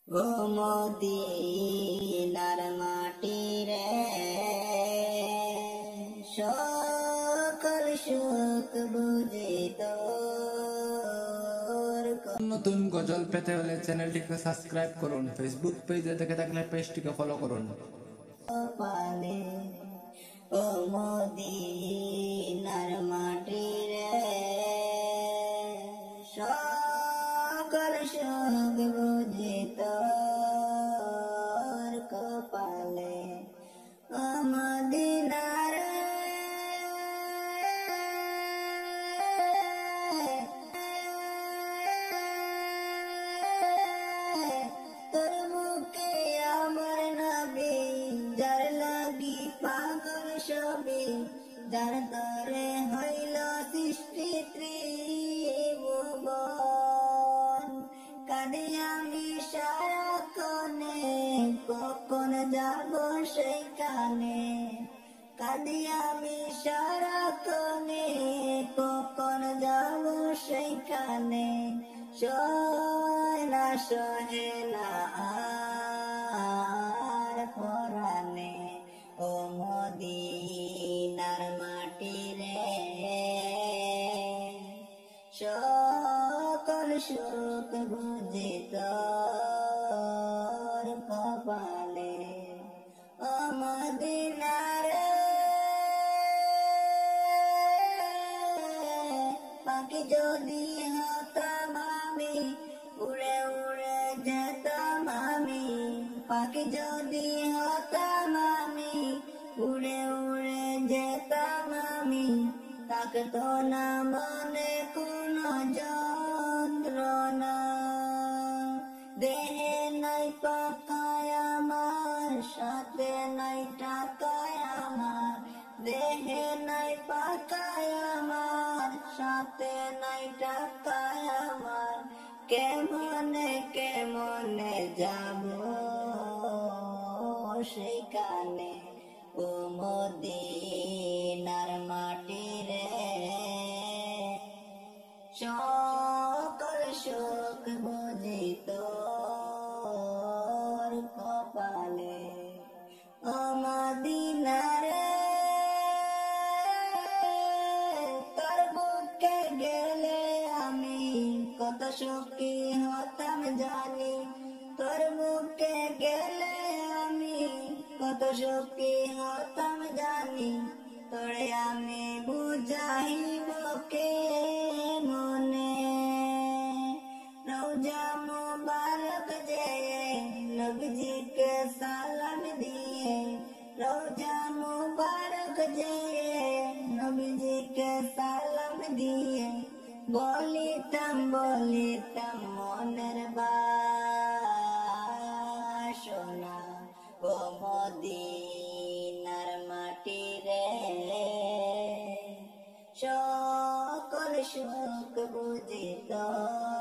ও মদিনার মাটি রে সকল সুখ বুঝি তোর। নতুন গজল পেতে হলে চ্যানেলটিকে সাবস্ক্রাইব করুন, ফেসবুক পেজে দেখে থাকলে পেজটিকে ফলো করুন। পালে ও মদিনার মাটি রে সকল সুখ বুঝি তোর কপালে। ও মদিনার তোর মুখে আমার নবী যার লাগি পাগল সবই, যার তরে হইল সৃষ্টি ত্রিভুবন। কাঁদি আমি সারাক্ষণে কখন যাব সেইখানে, কাঁদি আমি সারাক্ষণে কখন যাব সেইখানে। সহে না আর পরাণে ও মদিনার মাটি রে সকল সুখ বুঝি তোর কপালে। ও মদিনার পাখি যদি হতাম আমি উড়ে উড়ে যেতাম আমি, পাখি যদি হতাম আমি উড়ে উড়ে যেতাম আমি। থাকতো না মনে কোনো যন্ত্রণা, দেহে নাই পাকায় আমার, সাথে নাই টাকায় আমার। দেহে নাই পাকায় আমার, সাথে নাই টাকায় আমার। কেমনে কেমনে যাব সেখানে ও মদিনার মাটি রে সকল সুখ বুঝি তোর কপালে। ও মদিনার তোর বুকে গেলে আমি কত সুখী হতাম জানি, তোর বুকে গেলে আমি কত সুখী হতাম জানি। তোরে আমি বুঝাইব কে মনে, রওজা মুবারক যে নবীজিকে সালাম দিয়ে, রওজা মুবারক যে নবীজিকে সালাম দিয়ে। বলিতাম বলিতাম মনের বাসনা ও মদিনার মাটি রে সকল সুখ বুঝি তোর